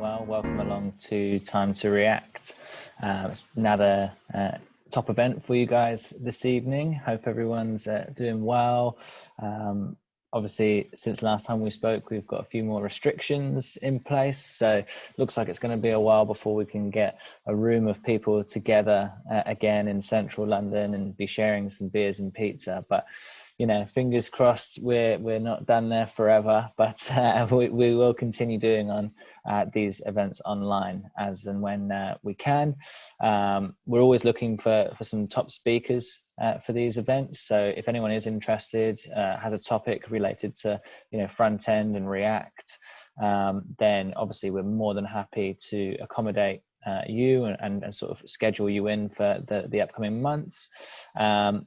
well. Welcome along to Time to React. It's another top event for you guys this evening. Hope everyone's doing well. Obviously, since last time we spoke, we've got a few more restrictions in place. So looks like it's going to be a while before we can get a room of people together again in central London and be sharing some beers and pizza. But you know, fingers crossed, we're not done there forever, but we will continue doing on these events online as and when we can. We're always looking for some top speakers for these events. So if anyone is interested, has a topic related to, you know, front end and React, then obviously we're more than happy to accommodate you and sort of schedule you in for the upcoming months.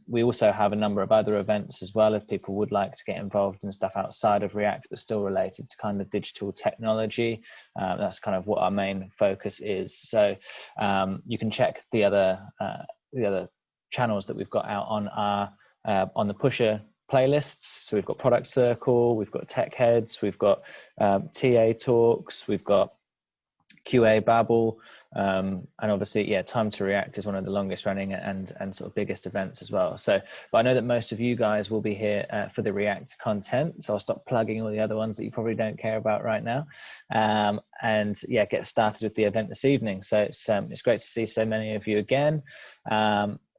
We also have a number of other events as well if people would like to get involved in stuff outside of React but still related to kind of digital technology. That's kind of what our main focus is. So you can check the other channels that we've got out on our on the Pusher playlists. So we've got Product Circle, we've got Tech Heads, we've got TA Talks, we've got QA Babel, and obviously, yeah, Time to React is one of the longest running and sort of biggest events as well. So, but I know that most of you guys will be here for the React content, so I'll stop plugging all the other ones that you probably don't care about right now, and yeah, get started with the event this evening. So it's great to see so many of you again.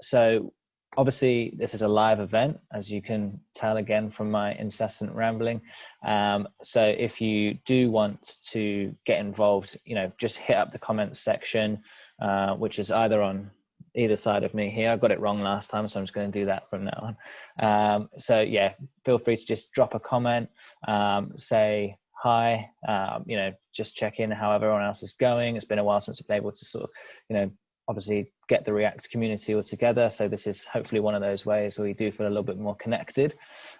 So obviously, this is a live event, as you can tell again from my incessant rambling. So if you do want to get involved, you know, just hit up the comments section, which is either on either side of me here. I got it wrong last time, so I'm just going to do that from now on. So yeah, feel free to just drop a comment, say hi, you know, just check in how everyone else is going. It's been a while since we've been able to sort of, you know, obviously get the React community all together. So this is hopefully one of those ways where we do feel a little bit more connected.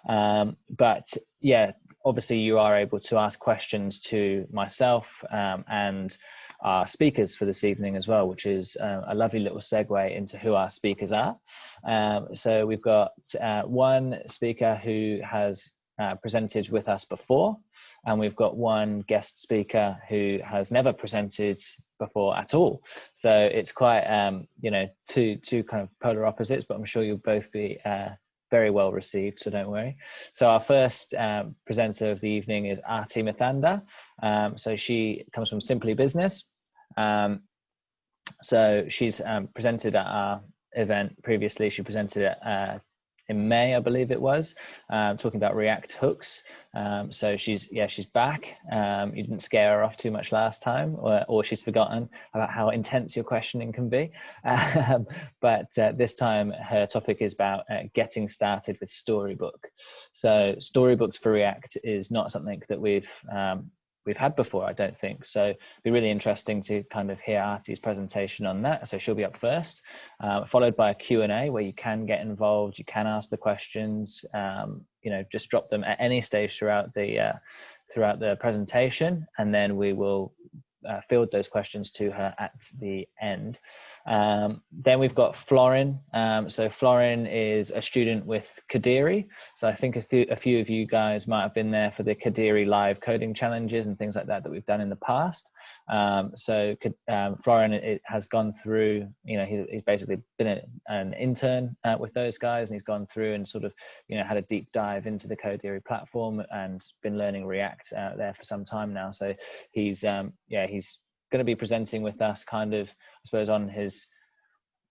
But yeah, obviously you are able to ask questions to myself and our speakers for this evening as well, which is a lovely little segue into who our speakers are. So we've got one speaker who has presented with us before, and we've got one guest speaker who has never presented before at all. So it's quite you know, two kind of polar opposites, but I'm sure you'll both be very well received, so don't worry. So our first presenter of the evening is Arti Mathanda. So she comes from Simply Business. So she's presented at our event previously. She presented at in May, I believe it was, talking about React hooks. So she's back. You didn't scare her off too much last time, or she's forgotten about how intense your questioning can be. But this time her topic is about getting started with Storybook. So Storybook for React is not something that we've had before, I don't think. So it'd be really interesting to kind of hear Arti's presentation on that. So she'll be up first, followed by a Q&A where you can get involved, you can ask the questions, you know, just drop them at any stage throughout the presentation, and then we will field those questions to her at the end. Then we've got Florin. So Florin is a student with Kodiri. So I think a few of you guys might have been there for the Kodiri live coding challenges and things like that we've done in the past. So Florin has gone through, you know, he's basically been an intern with those guys, and he's gone through and sort of, you know, had a deep dive into the Kodiri platform and been learning React there for some time now. So he's going to be presenting with us kind of, I suppose, on his,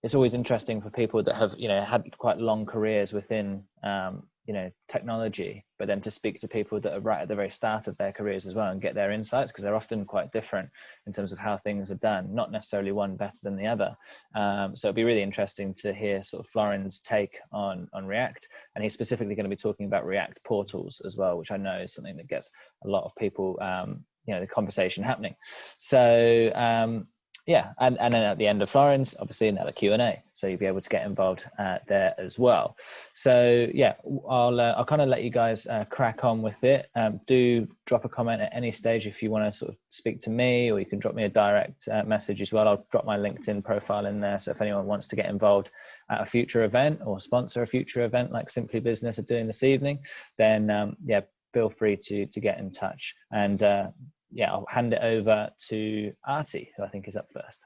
it's always interesting for people that have, you know, had quite long careers within, you know, technology, but then to speak to people that are right at the very start of their careers as well and get their insights, because they're often quite different in terms of how things are done, not necessarily one better than the other. So it'd be really interesting to hear sort of Florin's take on React, and he's specifically going to be talking about React portals as well, which I know is something that gets a lot of people, you know, the conversation happening. So yeah, and then at the end of Florin's, obviously another Q&A, so you'll be able to get involved there as well. So yeah, I'll kind of let you guys crack on with it. Do drop a comment at any stage if you want to sort of speak to me, or you can drop me a direct message as well. I'll drop my LinkedIn profile in there, so if anyone wants to get involved at a future event or sponsor a future event like Simply Business are doing this evening, then yeah, feel free to get in touch. And yeah, I'll hand it over to Arti, who I think is up first.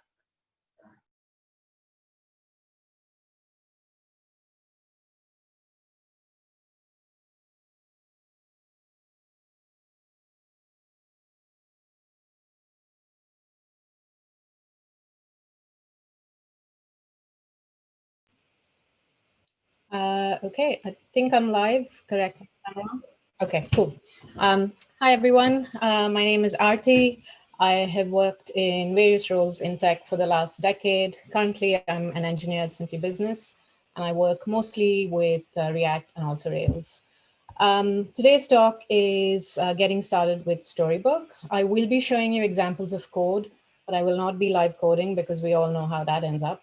Okay, I think I'm live, correct? Okay, cool. Hi, everyone. My name is Arti. I have worked in various roles in tech for the last decade. Currently, I'm an engineer at Simply Business, and I work mostly with React and also Rails. Today's talk is getting started with Storybook. I will be showing you examples of code, but I will not be live coding because we all know how that ends up.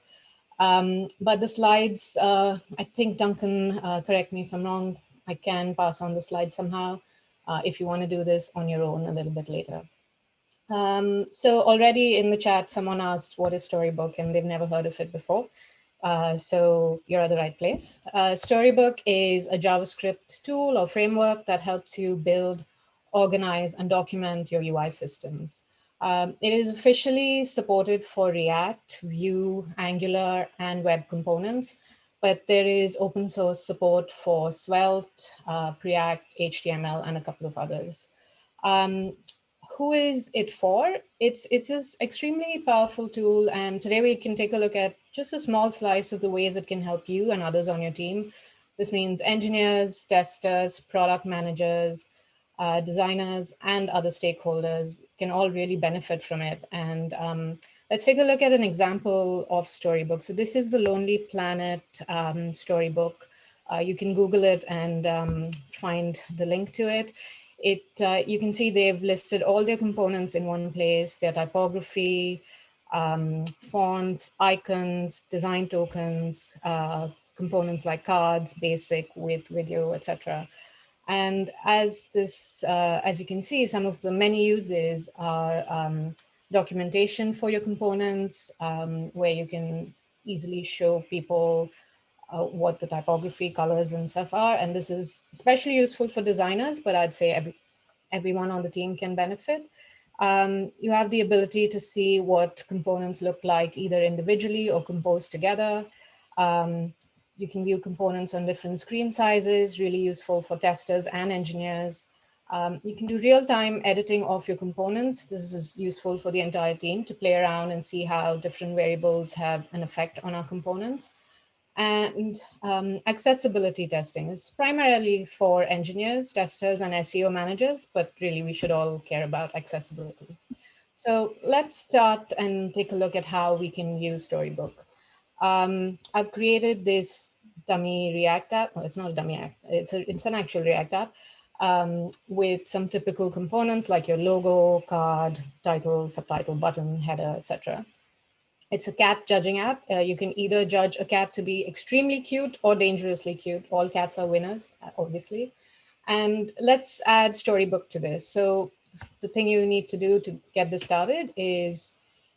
But the slides, I think Duncan, correct me if I'm wrong, I can pass on the slides somehow if you want to do this on your own a little bit later. So already in the chat, someone asked what is Storybook and they've never heard of it before. So you're at the right place. Storybook is a JavaScript tool or framework that helps you build, organize, and document your UI systems. It is officially supported for React, Vue, Angular, and web components, but there is open source support for Svelte, Preact, HTML, and a couple of others. Who is it for? It's this extremely powerful tool, and today we can take a look at just a small slice of the ways it can help you and others on your team. This means engineers, testers, product managers, designers, and other stakeholders can all really benefit from it. And let's take a look at an example of Storybook. So this is the Lonely Planet Storybook. You can Google it and find the link to it. You can see they've listed all their components in one place, their typography, fonts, icons, design tokens, components like cards, basic, with video, etc. And as you can see, some of the many uses are documentation for your components, where you can easily show people what the typography, colors, and stuff are. And this is especially useful for designers, but I'd say everyone on the team can benefit. You have the ability to see what components look like either individually or composed together. You can view components on different screen sizes, really useful for testers and engineers. You can do real-time editing of your components. This is useful for the entire team to play around and see how different variables have an effect on our components. And accessibility testing is primarily for engineers, testers, and SEO managers, but really we should all care about accessibility. So let's start and take a look at how we can use Storybook. I've created this dummy React app. Well, it's not a dummy app. It's an actual React app with some typical components like your logo, card, title, subtitle, button, header, etc. It's a cat judging app. You can either judge a cat to be extremely cute or dangerously cute. All cats are winners, obviously. And let's add Storybook to this. So the thing you need to do to get this started is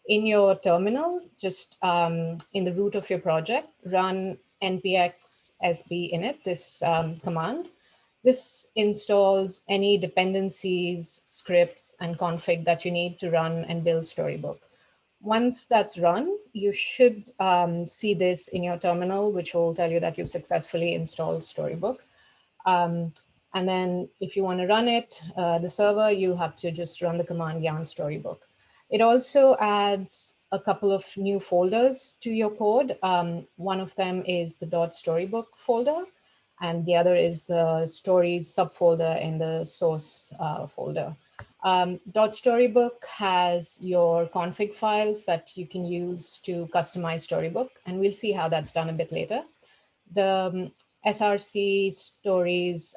in your terminal, just in the root of your project, run npx sb init, this command. This installs any dependencies, scripts, and config that you need to run and build Storybook. Once that's run, you should see this in your terminal, which will tell you that you've successfully installed Storybook. And then if you want to run it, the server, you have to just run the command yarn storybook. It also adds a couple of new folders to your code. One of them is the .storybook folder, and the other is the stories subfolder in the source folder. .storybook has your config files that you can use to customize Storybook, and we'll see how that's done a bit later. The SRC stories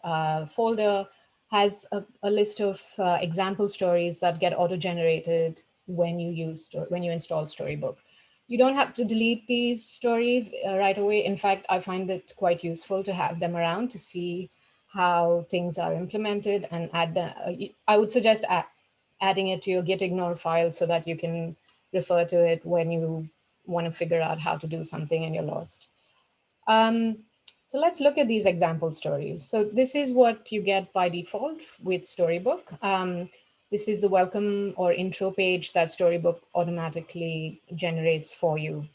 folder has a list of example stories that get auto-generated when you install Storybook. You don't have to delete these stories right away. In fact, I find it quite useful to have them around to see how things are implemented and add them. I would suggest adding it to your gitignore file so that you can refer to it when you want to figure out how to do something and you're lost. So let's look at these example stories. So this is what you get by default with Storybook. This is the welcome or intro page that Storybook automatically generates for you.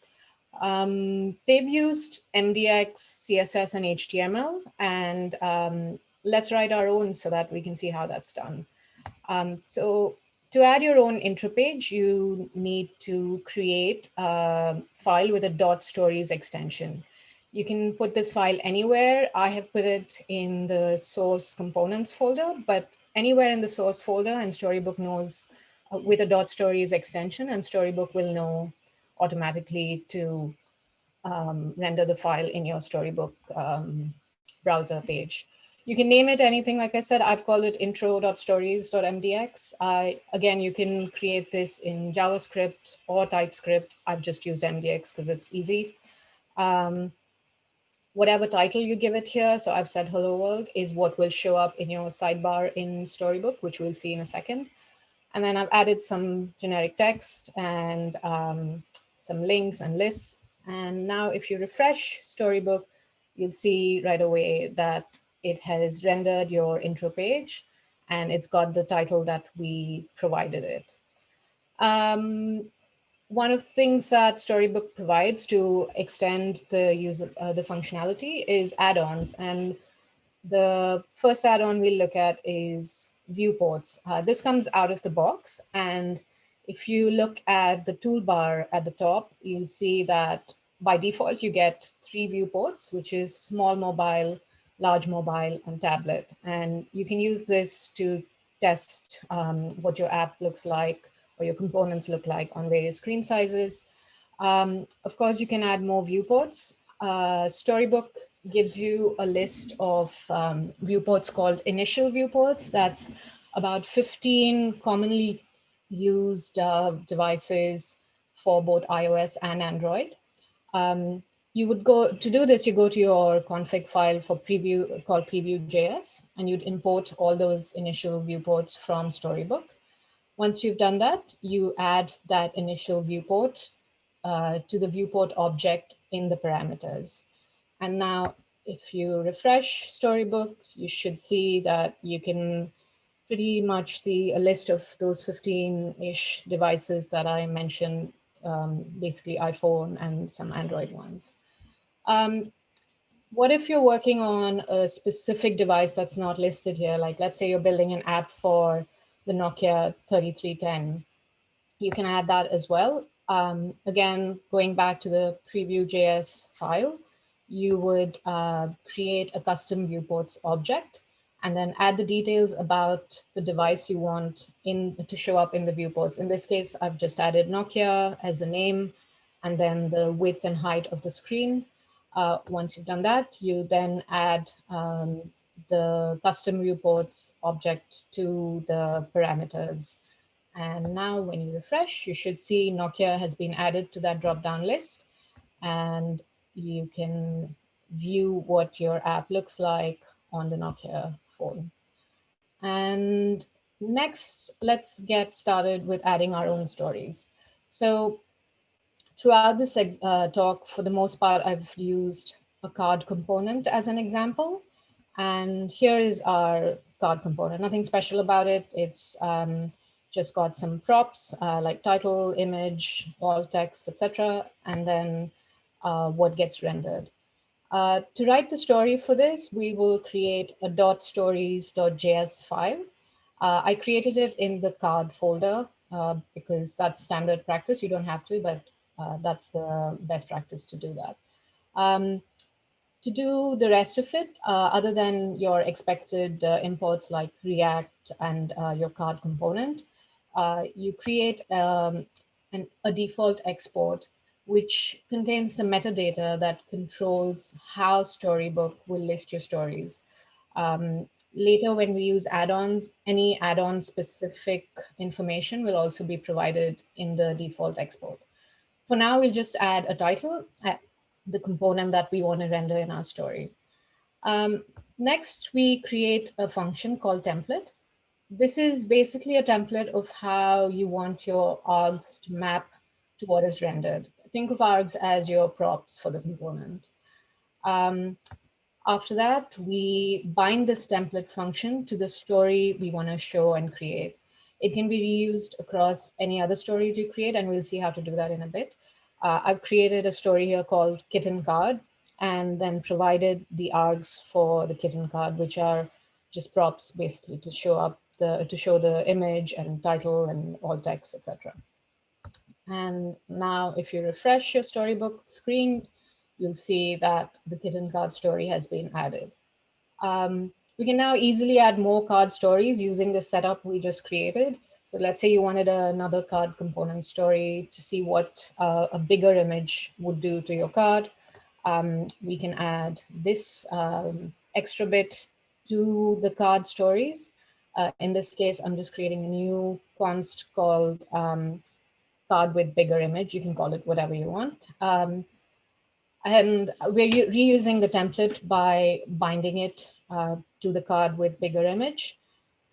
They've used MDX, CSS, and HTML, and let's write our own so that we can see how that's done. So to add your own intro page, you need to create a file with a .stories extension. You can put this file anywhere. I have put it in the source components folder, but anywhere in the source folder, and Storybook knows with a .stories extension, and Storybook will know automatically to render the file in your Storybook browser page. You can name it anything. Like I said, I've called it intro.stories.mdx. Again, you can create this in JavaScript or TypeScript. I've just used MDX because it's easy. Whatever title you give it here, so I've said hello world, is what will show up in your sidebar in Storybook, which we'll see in a second. And then I've added some generic text and some links and lists. And now if you refresh Storybook, you'll see right away that it has rendered your intro page and it's got the title that we provided it. One of the things that Storybook provides to extend the user, the functionality is add-ons. And the first add-on we'll look at is viewports. This comes out of the box. And if you look at the toolbar at the top, you'll see that by default, you get 3 viewports, which is small mobile, large mobile, and tablet. And you can use this to test what your app looks like or your components look like on various screen sizes. Of course, you can add more viewports. Storybook gives you a list of viewports called initial viewports. That's about 15 commonly used devices for both iOS and Android. You would go to do this, you go to your config file for preview called preview.js, and you'd import all those initial viewports from Storybook. Once you've done that, you add that initial viewport to the viewport object in the parameters. And now if you refresh Storybook, you should see that you can pretty much see a list of those 15-ish devices that I mentioned, basically iPhone and some Android ones. What if you're working on a specific device that's not listed here? Like let's say you're building an app for the Nokia 3310. You can add that as well. Again, going back to the preview.js file, you would create a custom viewports object and then add the details about the device you want to show up in the viewports. In this case, I've just added Nokia as the name and then the width and height of the screen. Once you've done that, you then add the custom viewports object to the parameters. And now when you refresh, you should see Nokia has been added to that drop-down list. And you can view what your app looks like on the Nokia phone. And next, let's get started with adding our own stories. So throughout this talk, for the most part, I've used a card component as an example. And here is our card component. Nothing special about it. It's just got some props like title, image, alt text, etc., and then what gets rendered. To write the story for this, we will create a .stories.js file. I created it in the card folder because that's standard practice. You don't have to, but that's the best practice to do that. To do the rest of it, other than your expected imports like React and your card component, you create a default export which contains the metadata that controls how Storybook will list your stories. Later, when we use add-ons, any add-on specific information will also be provided in the default export. For now, we'll just add a title, the component that we want to render in our story. Next, we create a function called template. This is basically a template of how you want your args to map to what is rendered. Think of args as your props for the component. After that, we bind this template function to the story we want to show and create. It can be reused across any other stories you create, and we'll see how to do that in a bit. I've created a story here called Kitten Card, and then provided the args for the kitten card, which are just props basically to show the image and title and alt text, etc. And now if you refresh your storybook screen, you'll see that the kitten card story has been added. We can now easily add more card stories using the setup we just created. So let's say you wanted another card component story to see what a bigger image would do to your card. We can add this extra bit to the card stories. In this case, I'm just creating a new const called card with bigger image. You can call it whatever you want. And we're reusing the template by binding it to the card with bigger image.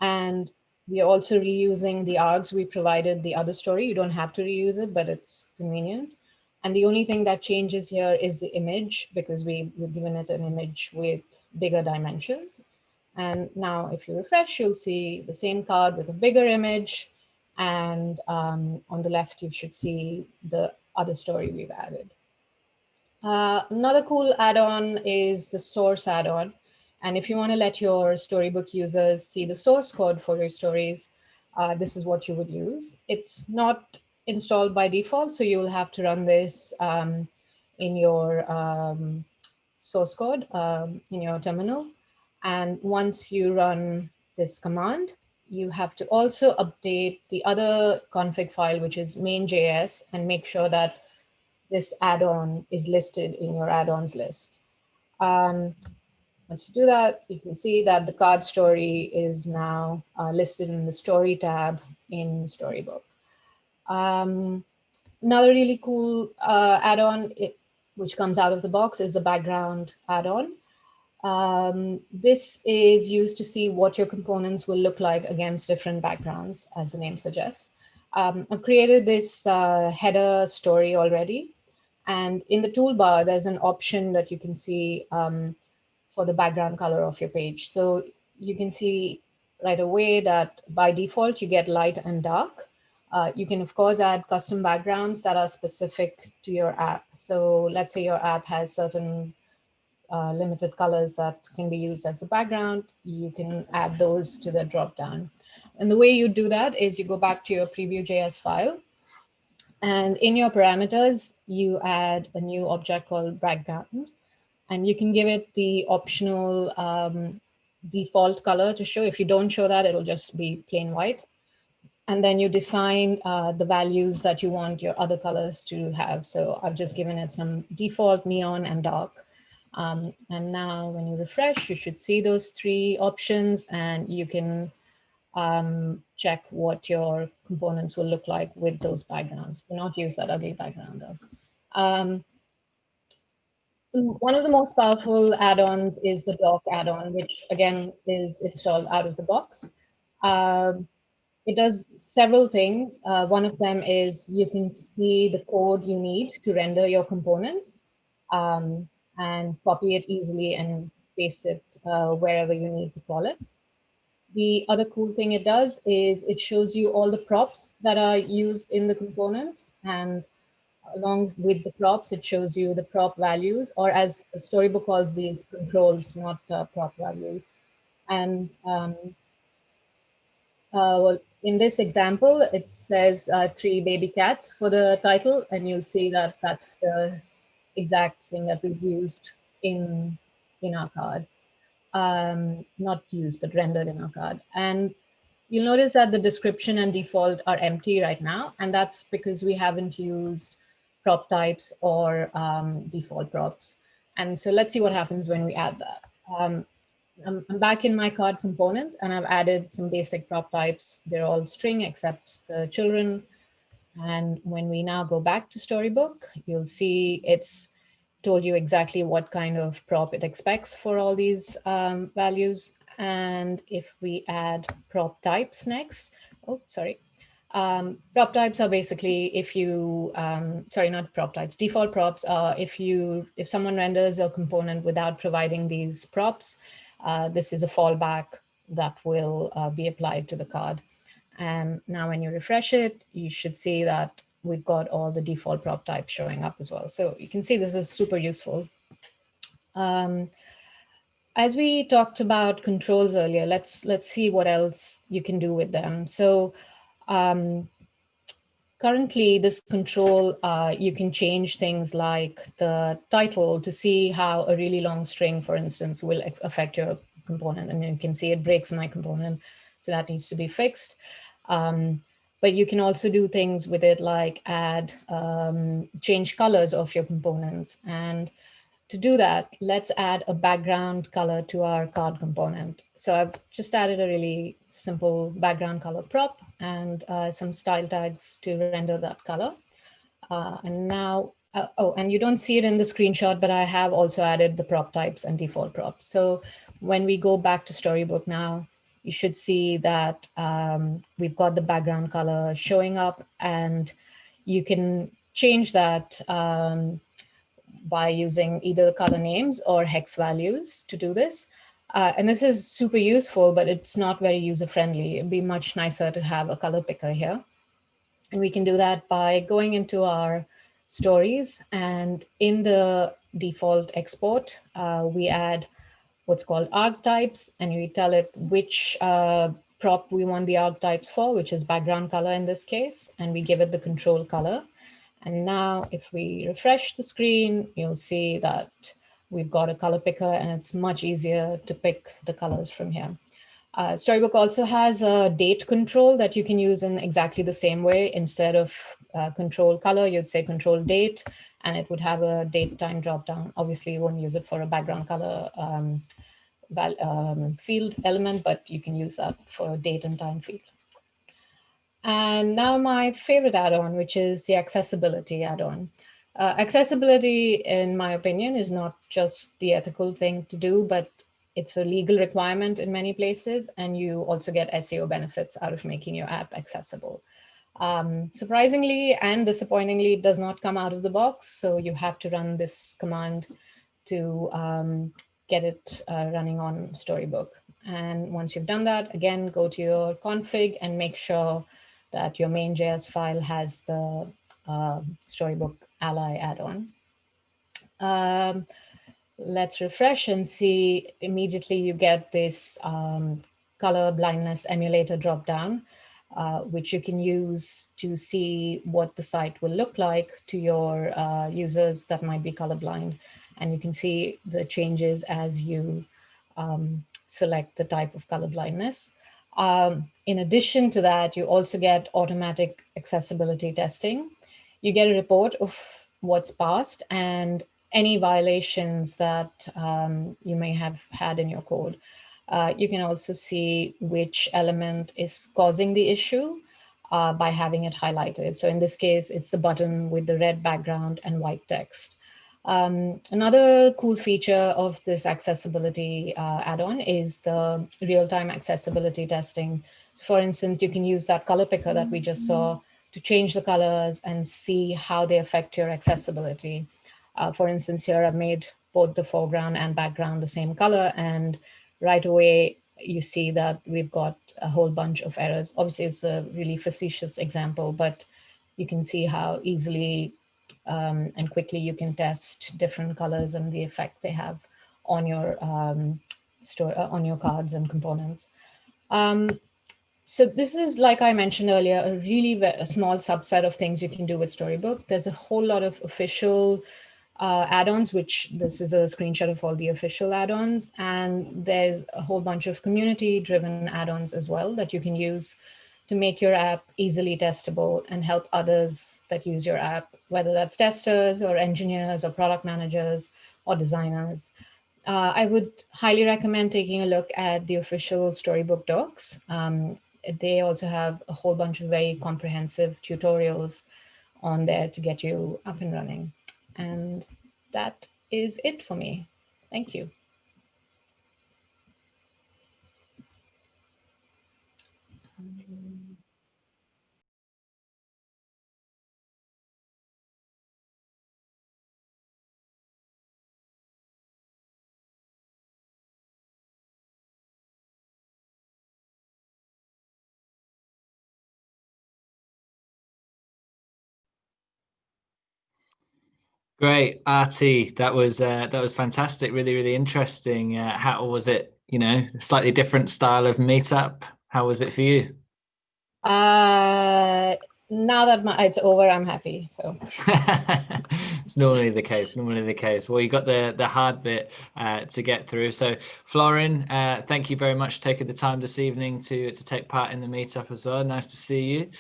And we are also reusing the args we provided the other story. You don't have to reuse it, but it's convenient. And the only thing that changes here is the image, because we've given it an image with bigger dimensions. And now if you refresh, you'll see the same card with a bigger image. And on the left, you should see the other story we've added. Another cool add-on is the source add-on. And if you want to let your Storybook users see the source code for your stories, this is what you would use. It's not installed by default, so you'll have to run this in your source code in your terminal. And once you run this command, you have to also update the other config file, which is main.js, and make sure that this add-on is listed in your add-ons list. Once you do that, you can see that the card story is now listed in the story tab in Storybook. Another really cool add-on which comes out of the box is the background add-on. This is used to see what your components will look like against different backgrounds, as the name suggests. I've created this header story already. And in the toolbar, there's an option that you can see for the background color of your page. So you can see right away that by default, you get light and dark. You can, of course, add custom backgrounds that are specific to your app. So let's say your app has certain limited colors that can be used as a background. You can add those to the dropdown. And the way you do that is you go back to your preview.js file. And in your parameters, you add a new object called background. And you can give it the optional default color to show. If you don't show that, it'll just be plain white. And then you define the values that you want your other colors to have. So I've just given it some default neon and dark. And now when you refresh, you should see those three options, and you can check what your components will look like with those backgrounds. Do not use that ugly background though. One of the most powerful add-ons is the doc add-on, which again is installed out of the box. It does several things. One of them is you can see the code you need to render your component and copy it easily and paste it wherever you need to call it. The other cool thing it does is it shows you all the props that are used in the component, and along with the props, it shows you the prop values, or as Storybook calls these, controls, not prop values. And well, in this example, it says 3 baby cats for the title, and you'll see that that's the exact thing that we've used in our card. Not used, but rendered in our card. And you'll notice that the description and default are empty right now. And that's because we haven't used prop types or default props. And so let's see what happens when we add that. I'm back in my card component, and I've added some basic prop types. They're all string except the children. And when we now go back to Storybook, you'll see it's told you exactly what kind of prop it expects for all these values. And if we add prop types next, prop types are basically if you, sorry, not prop types, default props are if someone renders a component without providing these props, this is a fallback that will be applied to the card. And now when you refresh it, you should see that we've got all the default prop types showing up as well. So you can see this is super useful. As we talked about controls earlier, let's see what else you can do with them. So currently, this control, you can change things like the title to see how a really long string, for instance, will affect your component. And you can see it breaks my component. So that needs to be fixed. But you can also do things with it like add, change colors of your components. And to do that, let's add a background color to our card component. So I've just added a really simple background color prop and some style tags to render that color. And now, oh, and you don't see it in the screenshot, but I have also added the prop types and default props. So when we go back to Storybook now, you should see that we've got the background color showing up, and you can change that by using either color names or hex values to do this. And this is super useful, but it's not very user-friendly. It'd be much nicer to have a color picker here. And we can do that by going into our stories, and in the default export, we add what's called archetypes, and we tell it which prop we want the archetypes for, which is background color in this case, and we give it the control color. And now if we refresh the screen, you'll see that we've got a color picker, and it's much easier to pick the colors from here. Storybook also has a date control that you can use in exactly the same way. Instead of control color, you'd say control date, and it would have a date time dropdown. Obviously, you won't use it for a background color field element, but you can use that for a date and time field. And now my favorite add-on, which is the accessibility add-on. Accessibility, in my opinion, is not just the ethical thing to do, but it's a legal requirement in many places, and you also get SEO benefits out of making your app accessible. Surprisingly and disappointingly, it does not come out of the box, so you have to run this command to get it running on Storybook. And once you've done that, again, go to your config and make sure that your main.js file has the Storybook Ally add-on. Let's refresh and see immediately you get this color blindness emulator dropdown, which you can use to see what the site will look like to your users that might be colorblind. And you can see the changes as you select the type of color blindness. In addition to that, you also get automatic accessibility testing. You get a report of what's passed and any violations that you may have had in your code. You can also see which element is causing the issue by having it highlighted. So in this case, it's the button with the red background and white text. Another cool feature of this accessibility add-on is the real-time accessibility testing. So for instance, you can use that color picker that we just saw to change the colors and see how they affect your accessibility. For instance, here I've made both the foreground and background the same color, and right away you see that we've got a whole bunch of errors. Obviously, it's a really facetious example, but you can see how easily and quickly you can test different colors and the effect they have on your on your cards and components. So this is, like I mentioned earlier, a really a small subset of things you can do with Storybook. There's a whole lot of official add-ons, which this is a screenshot of all the official add-ons. And there's a whole bunch of community-driven add-ons as well that you can use to make your app easily testable and help others that use your app, whether that's testers or engineers or product managers or designers. I would highly recommend taking a look at the official Storybook docs. They also have a whole bunch of very comprehensive tutorials on there to get you up and running. And that is it for me. Thank you. Great, Arti. That was fantastic. Really, really interesting. How was it? Slightly different style of meetup. How was it for you? Now that it's over, I'm happy. So It's normally the case. Normally the case. Well, you got the hard bit to get through. So, Florin, thank you very much for taking the time this evening to take part in the meetup as well. Nice to see you.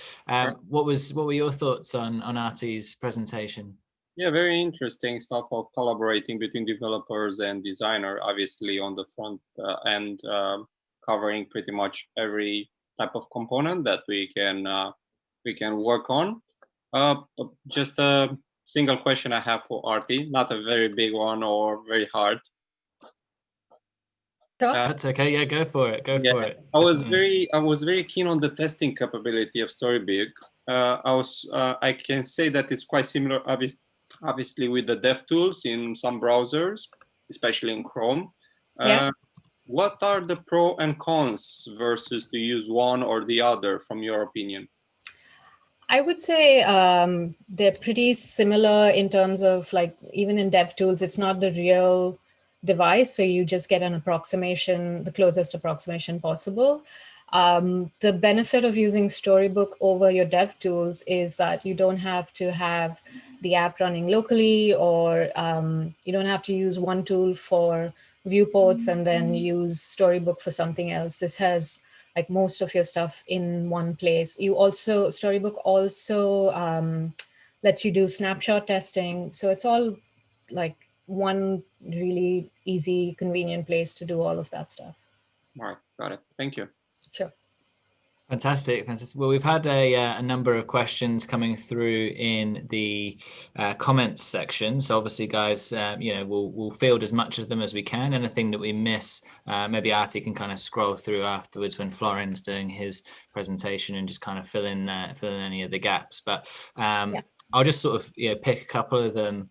What were your thoughts on Arti's presentation? Yeah, very interesting stuff of collaborating between developers and designer, obviously on the front end, covering pretty much every type of component that we can work on. Just a single question I have for Arti, not a very big one or very hard. That's okay. Yeah, go for it. Go for it. I was very keen on the testing capability of Storybook. I can say that it's quite similar, obviously, with the dev tools in some browsers, especially in Chrome. What are the pros and cons versus to use one or the other, from your opinion? I would say they're pretty similar in terms of, like, even in dev tools, it's not the real device. So you just get an approximation, the closest approximation possible. The benefit of using Storybook over your dev tools is that you don't have to have the app running locally, or you don't have to use one tool for viewports and then use Storybook for something else. This has like most of your stuff in one place. Storybook also lets you do snapshot testing. So it's all like one really easy, convenient place to do all of that stuff. All right, got it. Thank you. Sure. Fantastic. Well, we've had a number of questions coming through in the comments section. So obviously, guys, we'll field as much of them as we can. Anything that we miss, maybe Arti can kind of scroll through afterwards when Florin's doing his presentation and just kind of fill in any of the gaps. But I'll just sort of pick a couple of them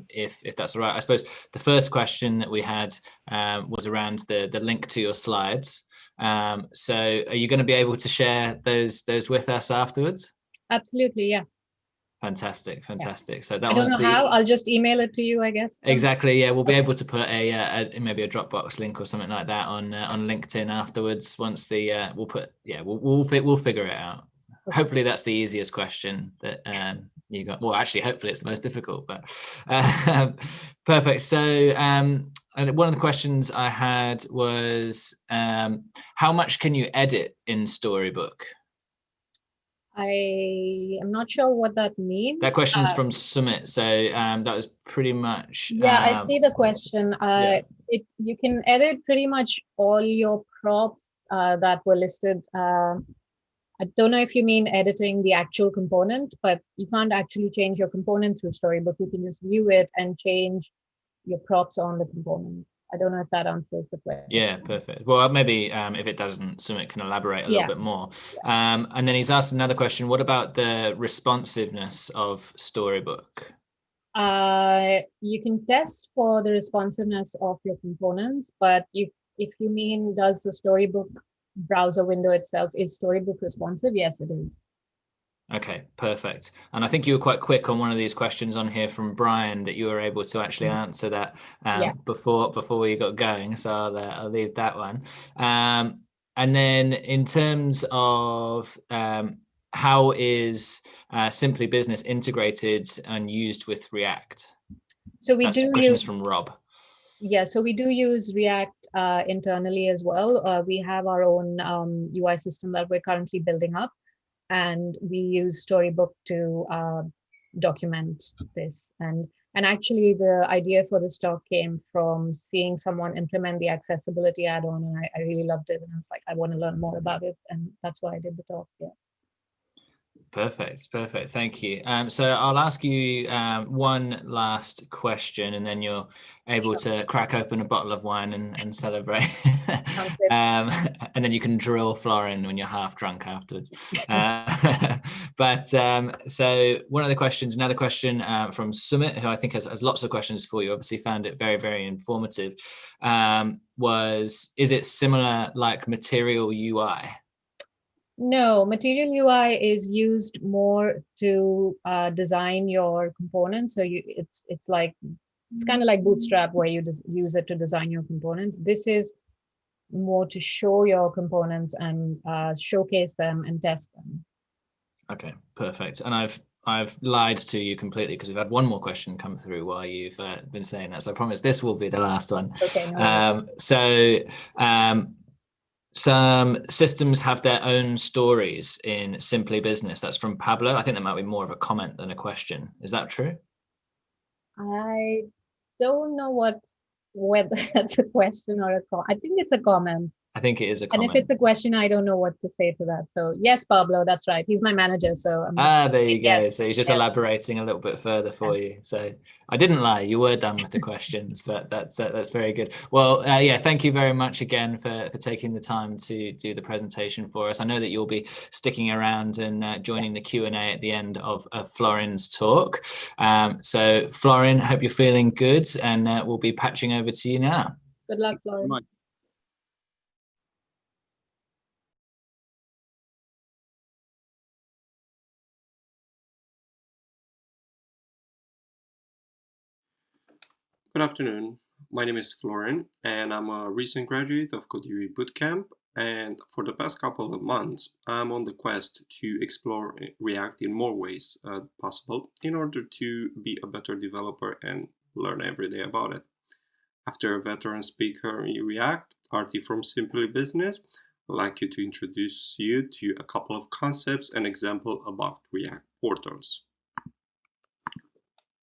if that's all right. I suppose the first question that we had was around the link to your slides. So are you going to be able to share those with us afterwards? Absolutely, yeah. Fantastic. Yeah. So that I don't know how. I'll just email it to you, I guess. Exactly. Yeah, we'll be able to put maybe a Dropbox link or something like that on LinkedIn afterwards. Once we'll figure it out. Okay. Hopefully that's the easiest question that you got. Well, actually, hopefully it's the most difficult. But perfect. So. And one of the questions I had was, how much can you edit in Storybook? I am not sure what that means. That question's from Sumit, so that was pretty much. Yeah, I see the question. You can edit pretty much all your props that were listed. I don't know if you mean editing the actual component, but you can't actually change your component through Storybook. You can just view it and change your props on the component. I don't know if that answers the question. Yeah, perfect. Well, maybe if it doesn't, Sumit can elaborate a little bit more. Yeah. And then he's asked another question. What about the responsiveness of Storybook? You can test for the responsiveness of your components, but if you mean, does the Storybook browser window itself, is Storybook responsive? Yes, it is. Okay, perfect. And I think you were quite quick on one of these questions on here from Brian that you were able to actually answer that before we got going. So I'll leave that one. And then in terms of how is Simply Business integrated and used with React? So questions from Rob. Yeah, so we do use React internally as well. We have our own UI system that we're currently building up. And we use Storybook to document this. And actually, the idea for this talk came from seeing someone implement the accessibility add-on, and I really loved it. And I was like, I want to learn more about it, and that's why I did the talk. Yeah. Perfect. Thank you. So I'll ask you one last question, and then you're able to crack open a bottle of wine and celebrate. And then you can drill Florin when you're half drunk afterwards. But so another question from Sumit, who I think has lots of questions for you. Obviously found it very, very informative. Is it similar like Material UI? No, Material UI is used more to design your components. So it's like it's kind of like Bootstrap where you use it to design your components. This is more to show your components and showcase them and test them. Okay, perfect. And I've lied to you completely because we've had one more question come through while you've been saying that. So I promise this will be the last one. Okay. No some systems have their own stories in Simply Business. That's from Pablo. I think that might be more of a comment than a question. Is that true? I don't know whether that's a question or a comment. I think it's a comment. I think it is a comment. And if it's a question, I don't know what to say to that. So yes, Pablo, that's right. He's my manager. So there you go. Yes, so he's just elaborating a little bit further for you. So I didn't lie. You were done with the questions, but that's very good. Well, yeah, thank you very much again for taking the time to do the presentation for us. I know that you'll be sticking around and joining the Q&A at the end of Florin's talk. So Florin, I hope you're feeling good, and we'll be patching over to you now. Good luck, Florin. Good afternoon. My name is Florin, and I'm a recent graduate of Kodiri Bootcamp. And for the past couple of months, I'm on the quest to explore React in more ways possible in order to be a better developer and learn every day about it. After a veteran speaker in React, Arti from Simply Business, I'd like to introduce you to a couple of concepts and examples about React portals.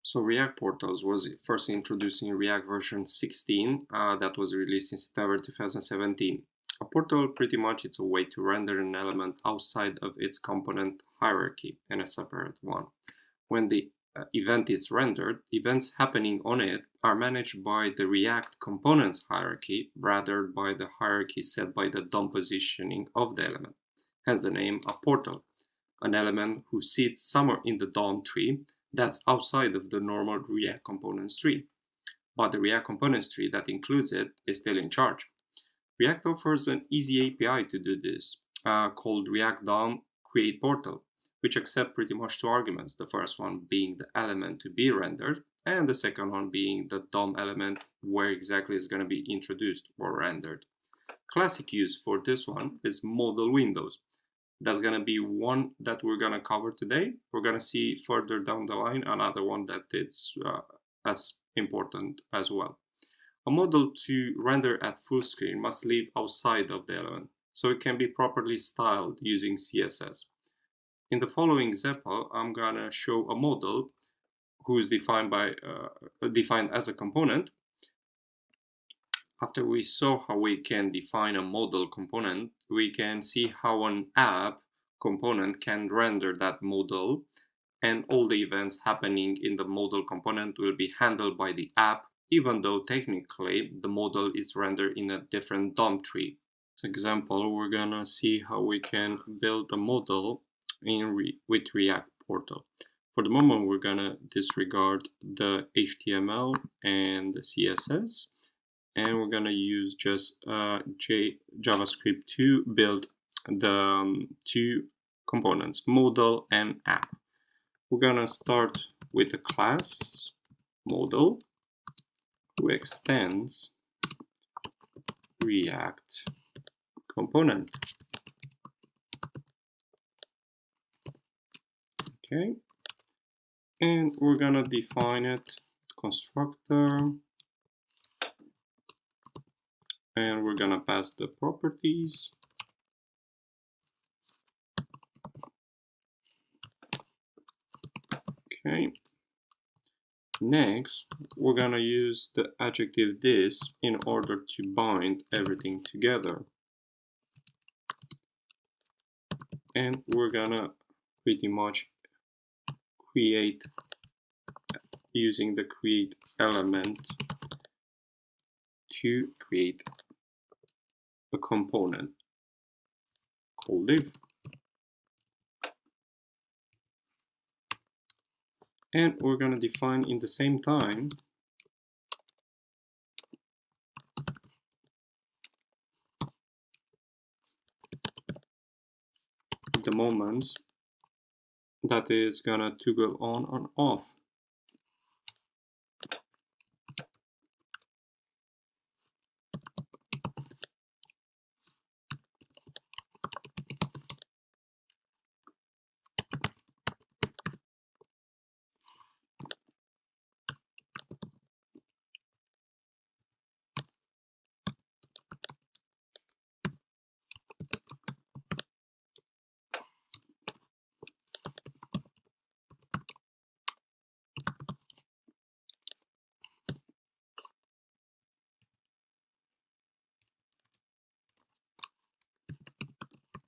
So React portals was first introduced in React version 16 that was released in September 2017. A portal pretty much it's a way to render an element outside of its component hierarchy in a separate one. When the event is rendered, events happening on it are managed by the React components hierarchy rather by the hierarchy set by the DOM positioning of the element. Hence the name a portal, an element who sits somewhere in the DOM tree that's outside of the normal React components tree. But the React components tree that includes it is still in charge. React offers an easy API to do this, called React DOM create portal, which accepts pretty much two arguments, the first one being the element to be rendered, and the second one being the DOM element where exactly is going to be introduced or rendered. Classic use for this one is modal windows. That's going to be one that we're going to cover today. We're going to see further down the line another one that is as important as well. A model to render at full screen must live outside of the element, so it can be properly styled using CSS. In the following example, I'm going to show a model who is defined as a component. After we saw how we can define a model component, we can see how an app component can render that model, and all the events happening in the model component will be handled by the app, even though technically the model is rendered in a different DOM tree. For example, we're gonna see how we can build a model with React portal. For the moment, we're gonna disregard the HTML and the CSS, and we're gonna use just JavaScript to build the two components, modal and app. We're gonna start with a class modal who extends React component. Okay, and we're gonna define it constructor, and we're gonna pass the properties. Okay. Next, we're gonna use the adjective this in order to bind everything together. And we're gonna pretty much create using the create element to create a component called div. And we're going to define in the same time the moments that is gonna toggle on and off.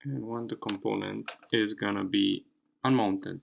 And when the component is gonna be unmounted.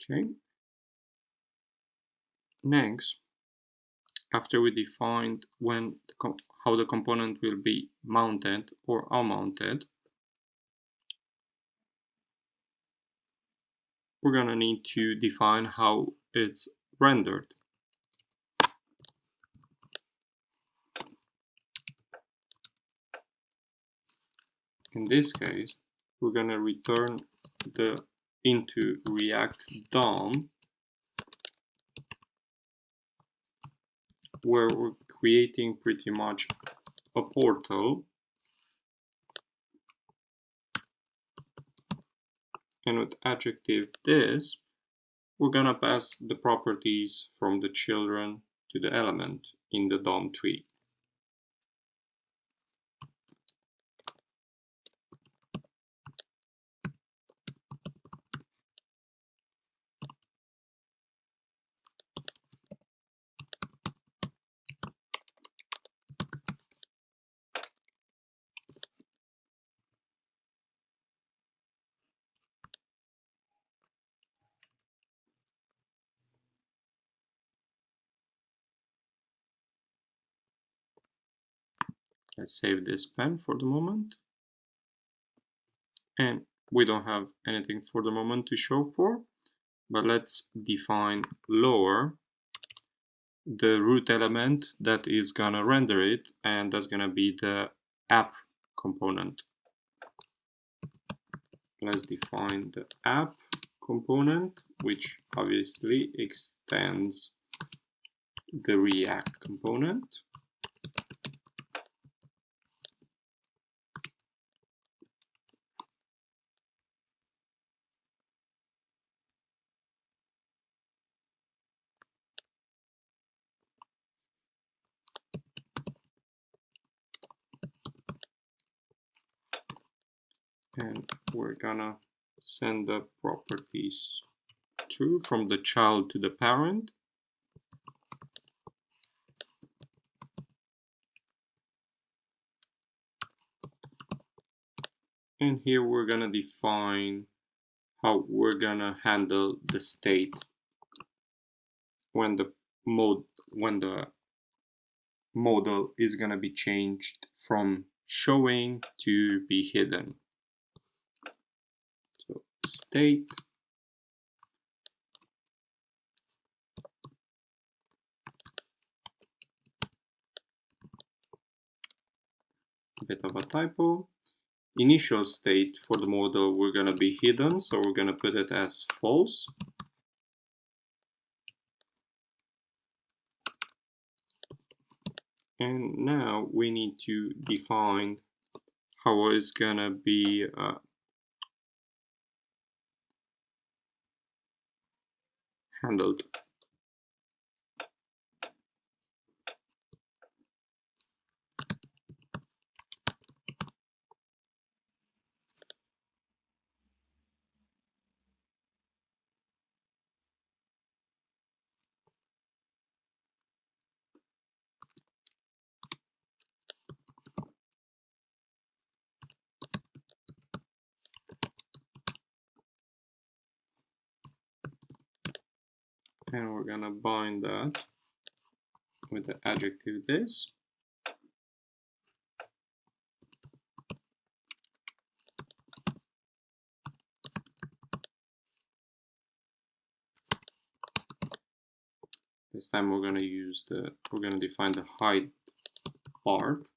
Okay. Next, after we defined how the component will be mounted or unmounted, we're gonna need to define how it's rendered. In this case, we're gonna return into React DOM, where we're creating pretty much a portal, and with adjective this, we're gonna pass the properties from the children to the element in the DOM tree. Let's save this pen for the moment. And we don't have anything for the moment to show for, but let's define lower the root element that is gonna render it, and that's gonna be the app component. Let's define the app component, which obviously extends the React component. And we're gonna send the properties from the child to the parent. And here we're gonna define how we're gonna handle the state when the model is gonna be changed from showing to be hidden. So state bit of a typo. Initial state for the model we're gonna be hidden, so we're gonna put it as false. And now we need to define how it's gonna be handled. And we're gonna bind that with the adjective this. This time we're gonna define the hide part.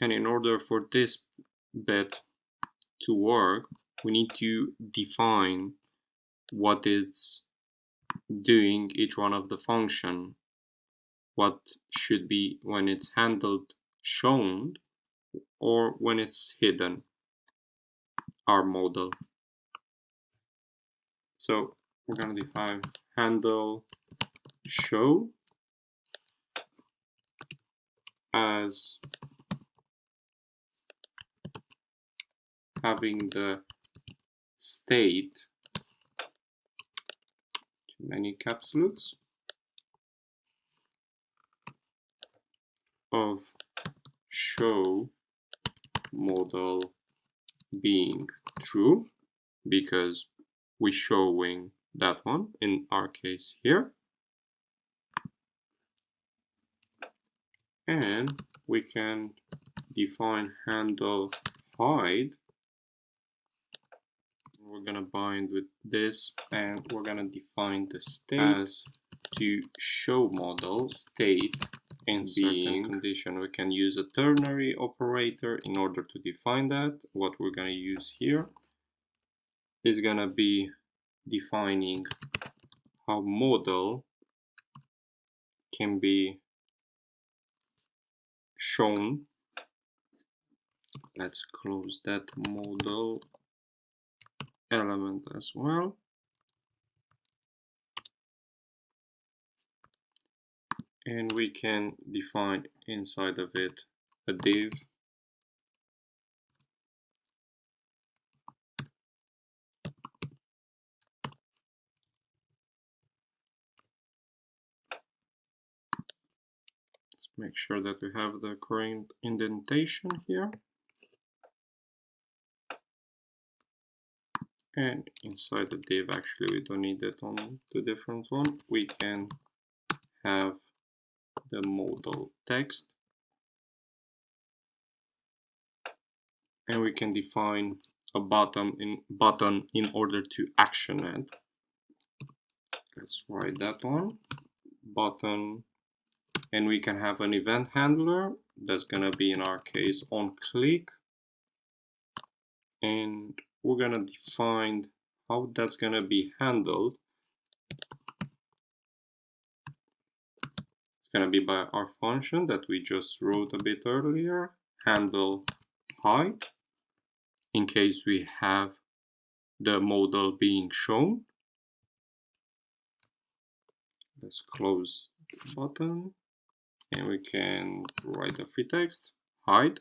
And in order for this bit to work, we need to define what it's doing each one of the function, what should be when it's handled shown or when it's hidden, our model. So we're going to define handle show as having the state, too many caps locks, of show model being true, because we're showing that one in our case here. And we can define handle hide. We're gonna bind with this, and we're gonna define the state as to show model state in certain condition. We can use a ternary operator in order to define that. What we're gonna use here is gonna be defining how model can be shown. Let's close that model element as well. And we can define inside of it a div make sure that we have the correct indentation here. And inside the div, actually, we don't need it on the different one. We can have the modal text. And we can define a button in order to action it. Let's write that one. Button. And we can have an event handler that's gonna be in our case on click, and we're gonna define how that's gonna be handled. It's gonna be by our function that we just wrote a bit earlier, handle hide, in case we have the model being shown. Let's close the button. And we can write a free text, hide.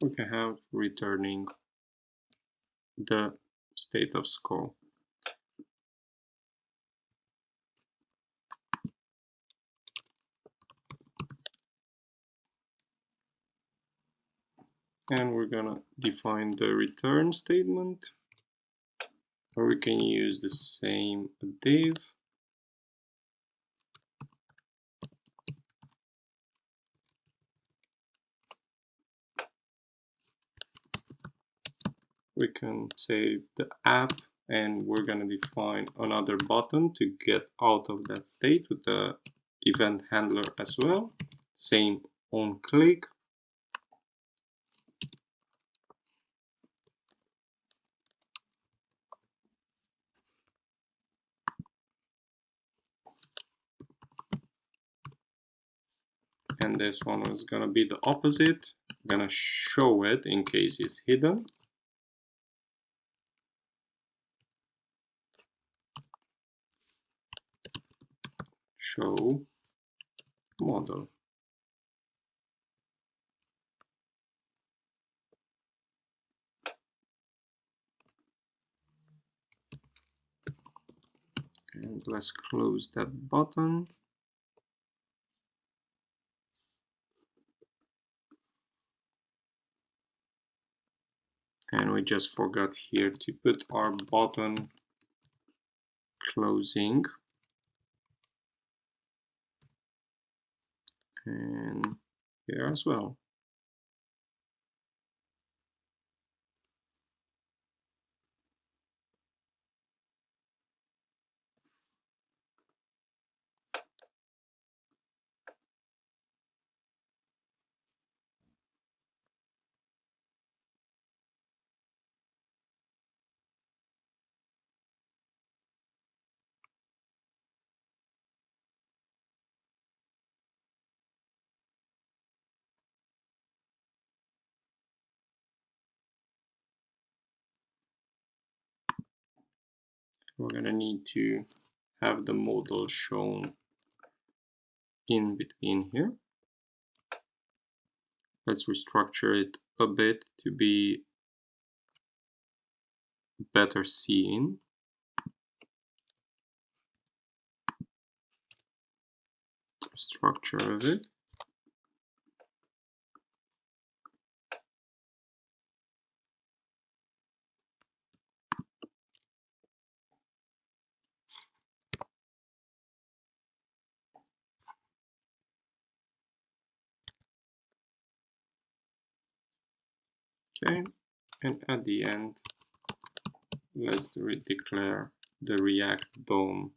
We can have returning the state of score. and we're gonna define the return statement, or we can use the same div. We can say the app, and we're gonna define another button to get out of that state with the event handler as well. Same on click. And this one is gonna be the opposite. I'm gonna show it in case it's hidden. Show model. And let's close that button. And we just forgot here to put our button closing. And here as well. We're gonna need to have the model shown in between here. Let's restructure it a bit to be better seen. Structure of it. Okay, and at the end, let's declare the React DOM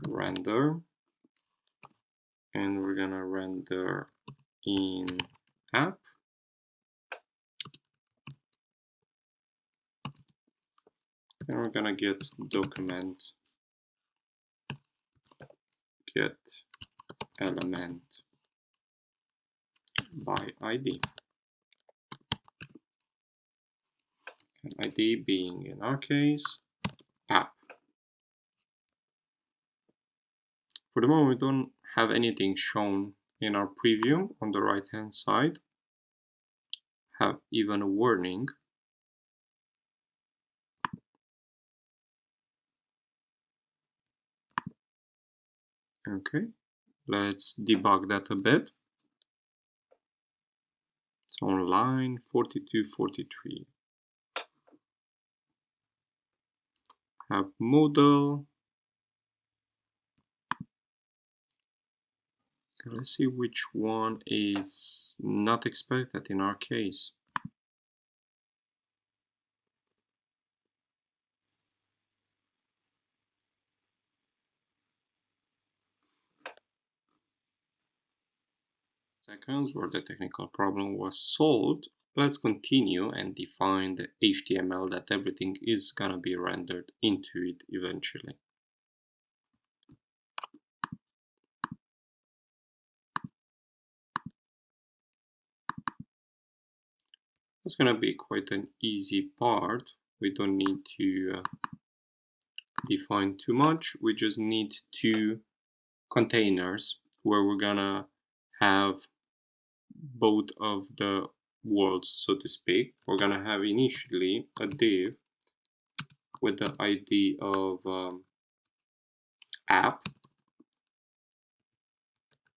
render, and we're gonna render in app. And we're gonna get document get element by ID. And ID being, in our case, app. For the moment, we don't have anything shown in our preview on the right hand side. Have even a warning. Okay, let's debug that a bit. It's on line 42, 43. Have model. Let's see which one is not expected in our case. Seconds where the technical problem was solved. Let's continue and define the HTML that everything is gonna be rendered into it eventually. It's gonna be quite an easy part. We don't need to define too much. We just need two containers where we're gonna have both of the worlds, so to speak. We're gonna have initially a div with the ID of app,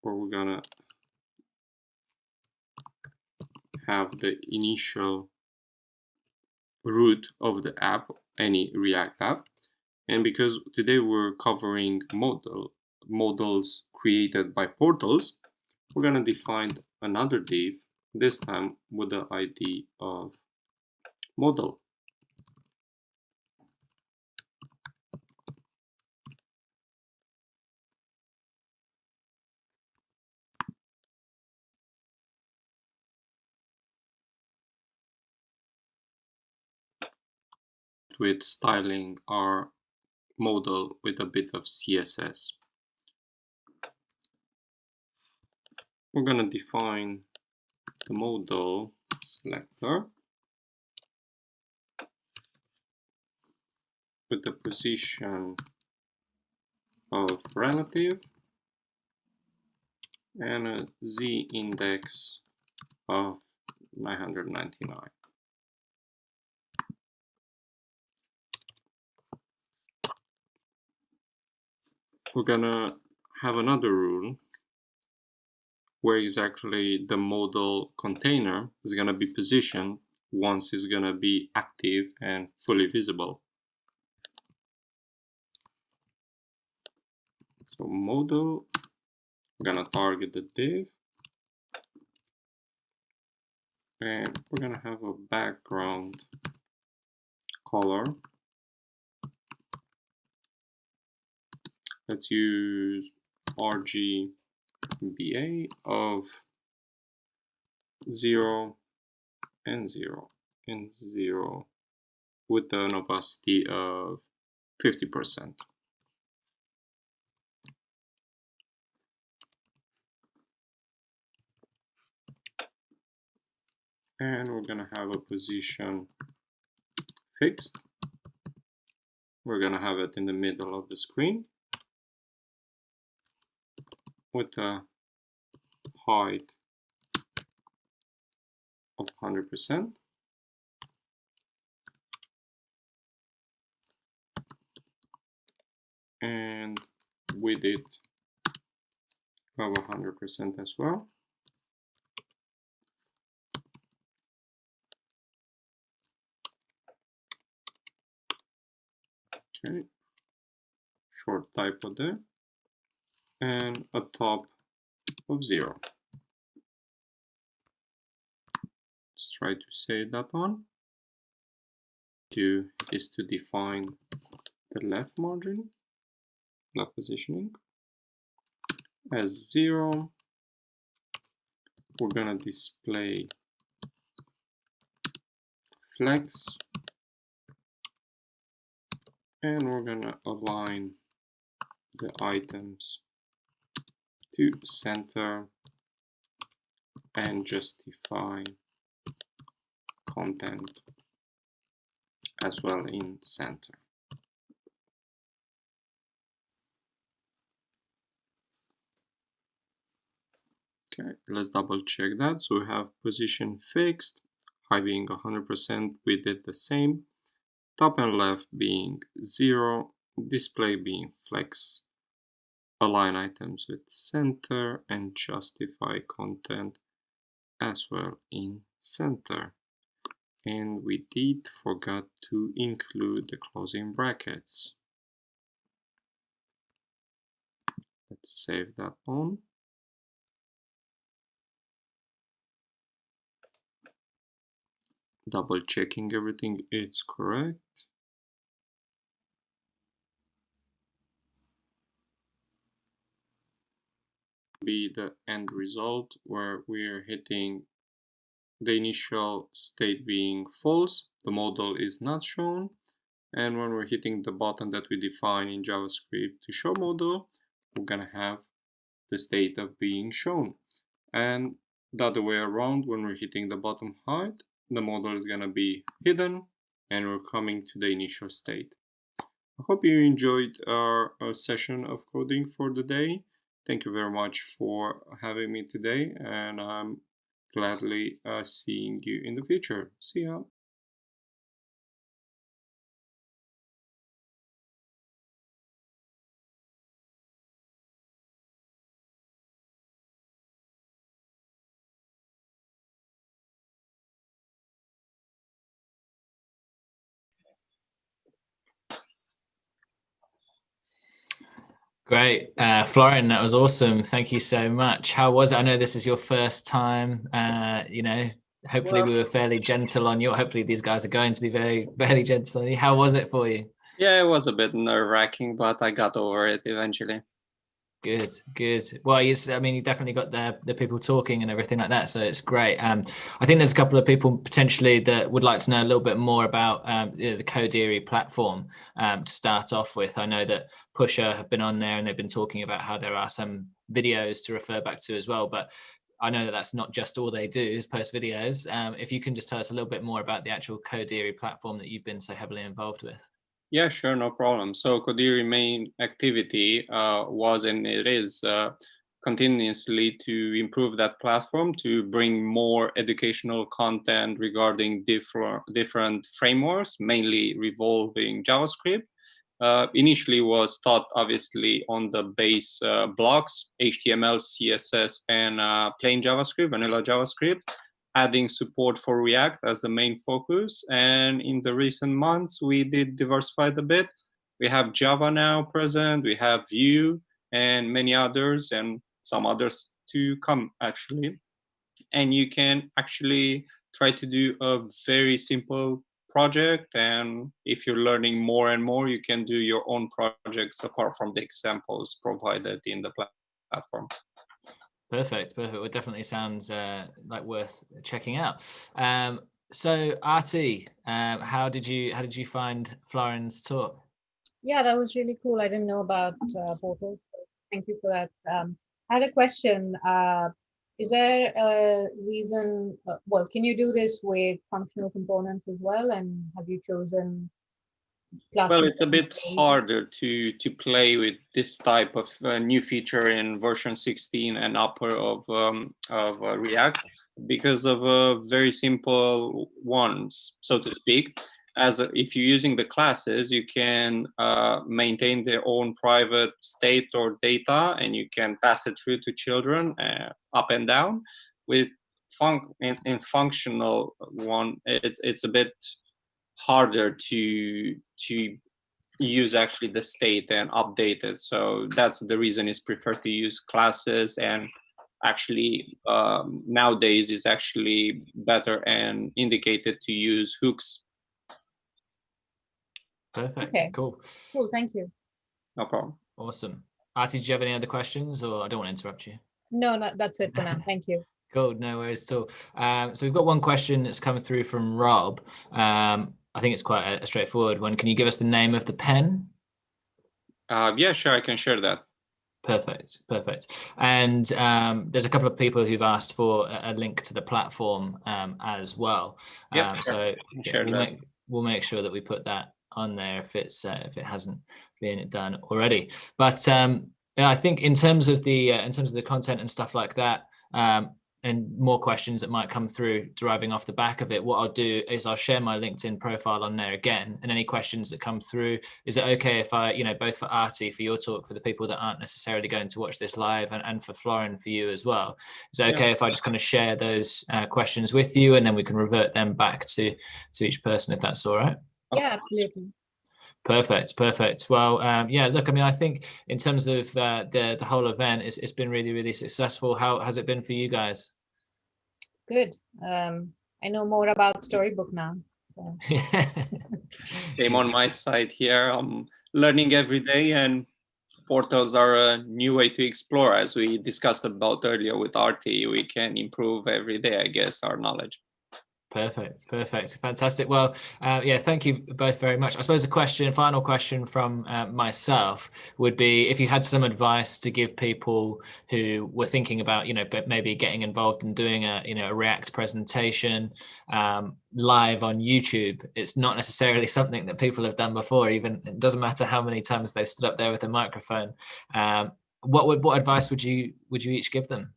where we're gonna have the initial root of the app, any React app. And because today we're covering models created by portals, we're going to define another div, this time with the ID of model. With styling our model with a bit of CSS. We're going to define the model selector with the position of relative and a z index of 999. We're gonna have another rule where exactly the model container is gonna be positioned once it's gonna be active and fully visible. So model, we're gonna target the div, and we're gonna have a background color. Let's use RGBA of 0 and 0 and 0 with an opacity of 50%. And we're gonna have a position fixed. We're gonna have it in the middle of the screen with a height of 100%. And width of 100% as well. Okay, short typo there, and a top of 0. Let's try to save that one. Do is to define the left margin, left positioning as 0. We're gonna display flex, and we're gonna align the items to center and justify content as well in center. Okay, let's double check that. So we have position fixed, height being 100%, width the same, top and left being 0, display being flex, align items with center, and justify content as well in center. And we did forget to include the closing brackets. Let's save that on. Double checking everything is correct. Be the end result where we're hitting the initial state being false, the model is not shown, and when we're hitting the button that we define in JavaScript to show model, we're gonna have the state of being shown. And the other way around, when we're hitting the bottom height, the model is gonna be hidden and we're coming to the initial state. I hope you enjoyed our session of coding for the day. Thank you very much for having me today, and I'm gladly seeing you in the future. See ya. Great. Florin, that was awesome. Thank you so much. How was it? I know this is your first time. Hopefully Well, we were fairly gentle on you. Hopefully these guys are going to be very, very gentle on you. How was it for you? yeah, it was a bit nerve-wracking, but I got over it eventually. Good, good. Well, you definitely got the people talking and everything like that, so it's great. I think there's a couple of people potentially that would like to know a little bit more about the Kodiri platform to start off with. I know that Pusher have been on there and they've been talking about how there are some videos to refer back to as well, but I know that that's not just all they do is post videos. If you can just tell us a little bit more about the actual Kodiri platform that you've been so heavily involved with. Yeah, sure, no problem. So Kodiri main activity was and it is continuously to improve that platform to bring more educational content regarding different frameworks, mainly revolving JavaScript. Initially was taught obviously on the base blocks, HTML, CSS, and plain JavaScript, vanilla JavaScript, adding support for React as the main focus. And in the recent months, we did diversify a bit. We have Java now present, we have Vue and many others, and some others to come actually. And you can actually try to do a very simple project. And if you're learning more and more, you can do your own projects apart from the examples provided in the platform. Perfect. Well, it definitely sounds like worth checking out. So Arti, how did you find Florin's talk? Yeah, that was really cool. I didn't know about Portal. Thank you for that. I had a question. Is there a reason? Well, can you do this with functional components as well? And have you chosen classes? Well, it's a bit harder to play with this type of new feature in version 16 and upper of React because of a very simple ones, so to speak. If you're using the classes, you can maintain their own private state or data, and you can pass it through to children up and down. With in functional one, it's a bit harder to use actually the state and update it. So that's the reason it's preferred to use classes, and actually nowadays is actually better and indicated to use hooks. Perfect. Okay. Cool. Cool. Thank you. No problem. Awesome. Arti, do you have any other questions, or I don't want to interrupt you? No, that's it for now. Thank you. Cool. No worries at all. So we've got one question that's come through from Rob. I think it's quite a straightforward one. Can you give us the name of the pen? Yeah, sure. I can share that. Perfect. And there's a couple of people who've asked for a link to the platform as well. Yep, sure. So yeah, we'll make sure that we put that on there if it hasn't been done already. But yeah, I think in terms of the content and stuff like that, and more questions that might come through deriving off the back of it, what I'll do is I'll share my LinkedIn profile on there again, and any questions that come through, is it okay if I, both for Arti, for your talk, for the people that aren't necessarily going to watch this live, and for Florin, for you as well, is it okay if I just kind of share those questions with you, and then we can revert them back to each person, if that's all right? Yeah, absolutely. Perfect. Well, yeah, look, I think in terms of the whole event, it's been really, really successful. How has it been for you guys? Good. I know more about Storybook now. So. Same on my side here. I'm learning every day, and portals are a new way to explore. As we discussed about earlier with Arti, we can improve every day, I guess, our knowledge. Perfect. Fantastic. Well, yeah, thank you both very much. I suppose final question from myself would be, if you had some advice to give people who were thinking about, maybe getting involved in doing a React presentation live on YouTube. It's not necessarily something that people have done before. Even it doesn't matter how many times they've stood up there with a microphone. What advice would you each give them?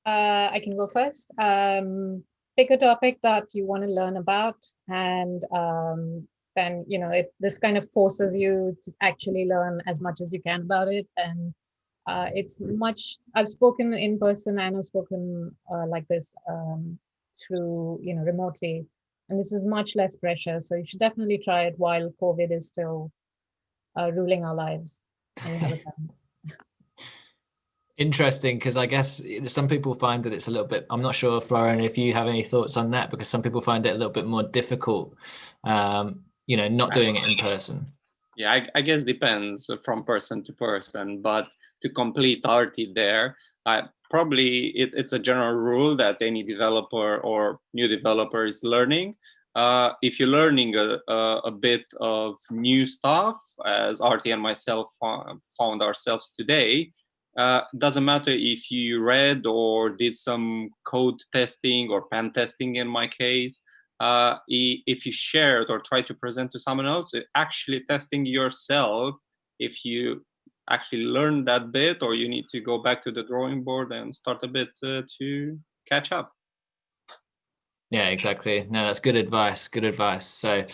I can go first. Pick a topic that you want to learn about, and then this kind of forces you to actually learn as much as you can about it. And I've spoken in person and I've spoken like this through remotely, and this is much less pressure, so you should definitely try it while COVID is still ruling our lives. and have a chance. Interesting, because I guess some people find that it's a little bit, I'm not sure, Florin, if you have any thoughts on that, because some people find it a little bit more difficult, not doing it in person. Yeah, I guess depends from person to person, but to complete Arti there, probably it's a general rule that any developer or new developer is learning. If you're learning a bit of new stuff, as Arti and myself found ourselves today, doesn't matter if you read or did some code testing or pen testing in my case. If you share it or try to present to someone else, actually testing yourself if you actually learn that bit, or you need to go back to the drawing board and start a bit to catch up. Yeah, exactly. No, that's good advice. Good advice. So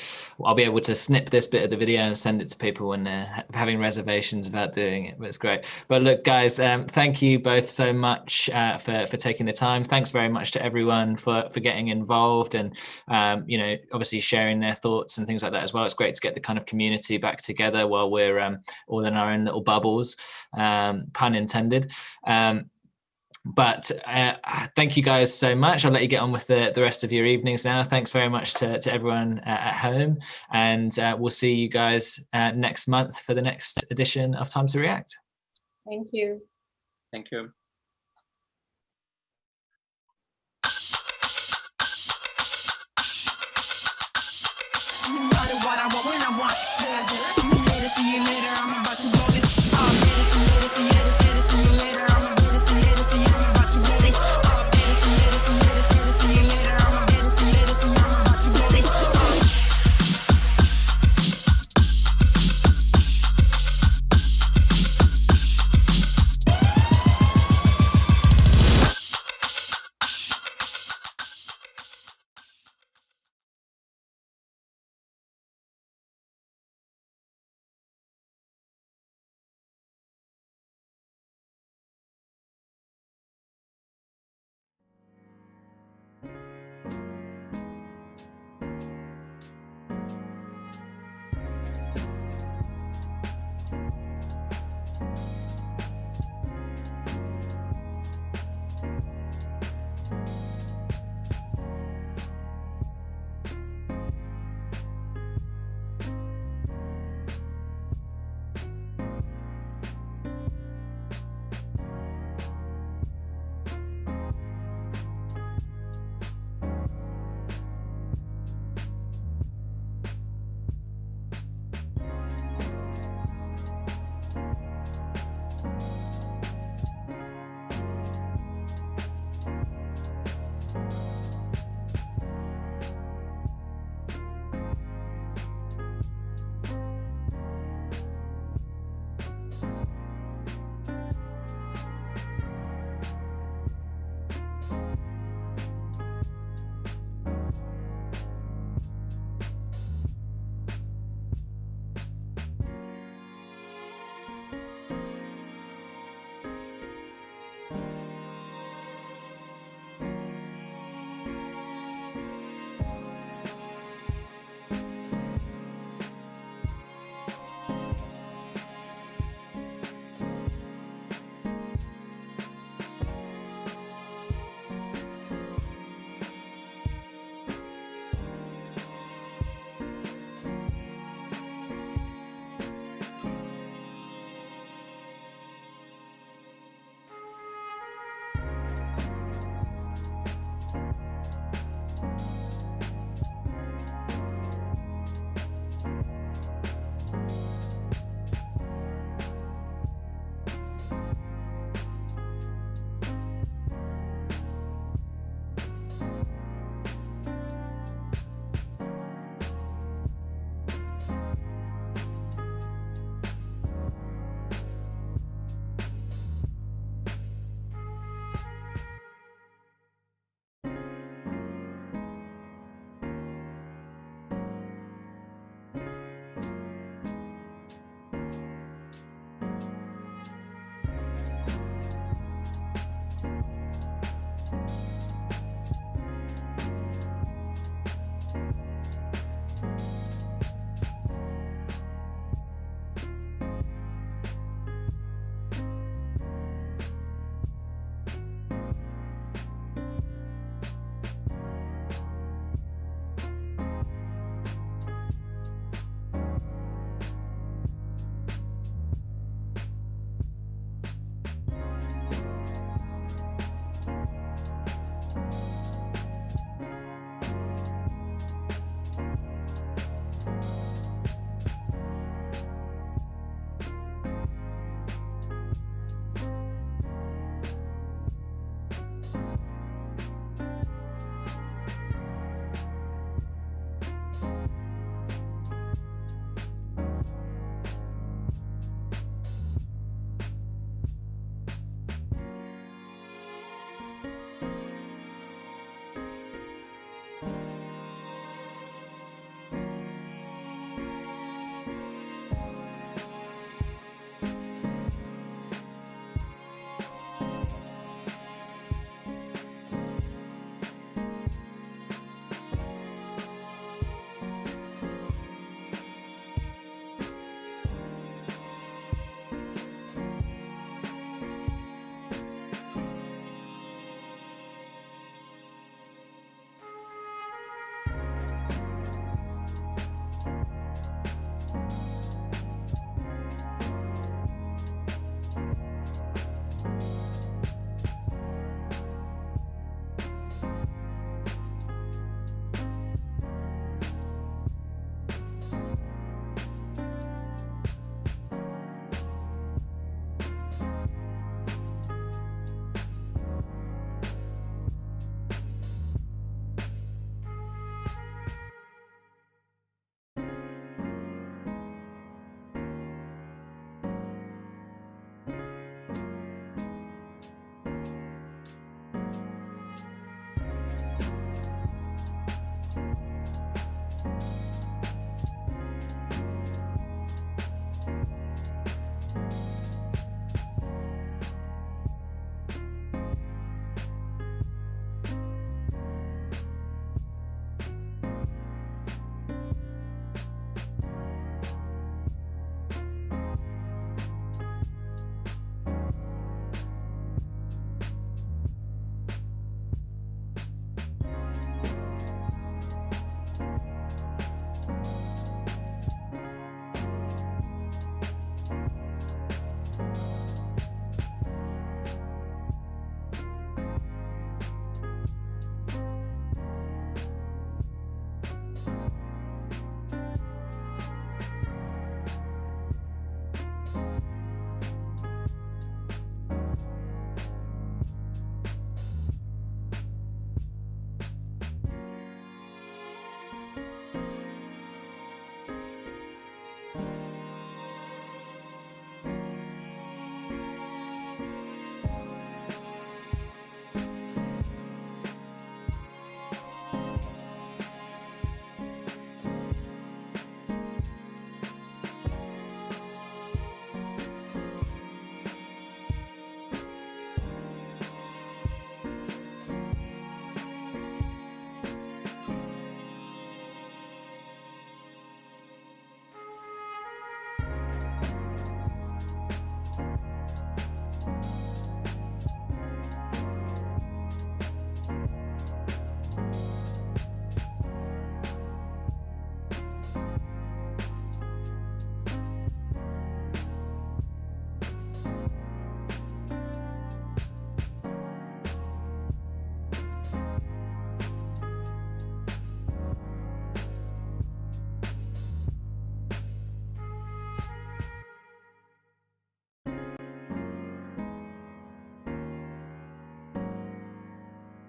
I'll be able to snip this bit of the video and send it to people when they're having reservations about doing it. But it's great. But look, guys, thank you both so much for taking the time. Thanks very much to everyone for getting involved and, obviously sharing their thoughts and things like that as well. It's great to get the kind of community back together while we're all in our own little bubbles, pun intended. But thank you guys so much. I'll let you get on with the rest of your evenings now. Thanks very much to everyone at home. And we'll see you guys next month for the next edition of Time to React. Thank you. Thank you. See you later. I'm about to blow this.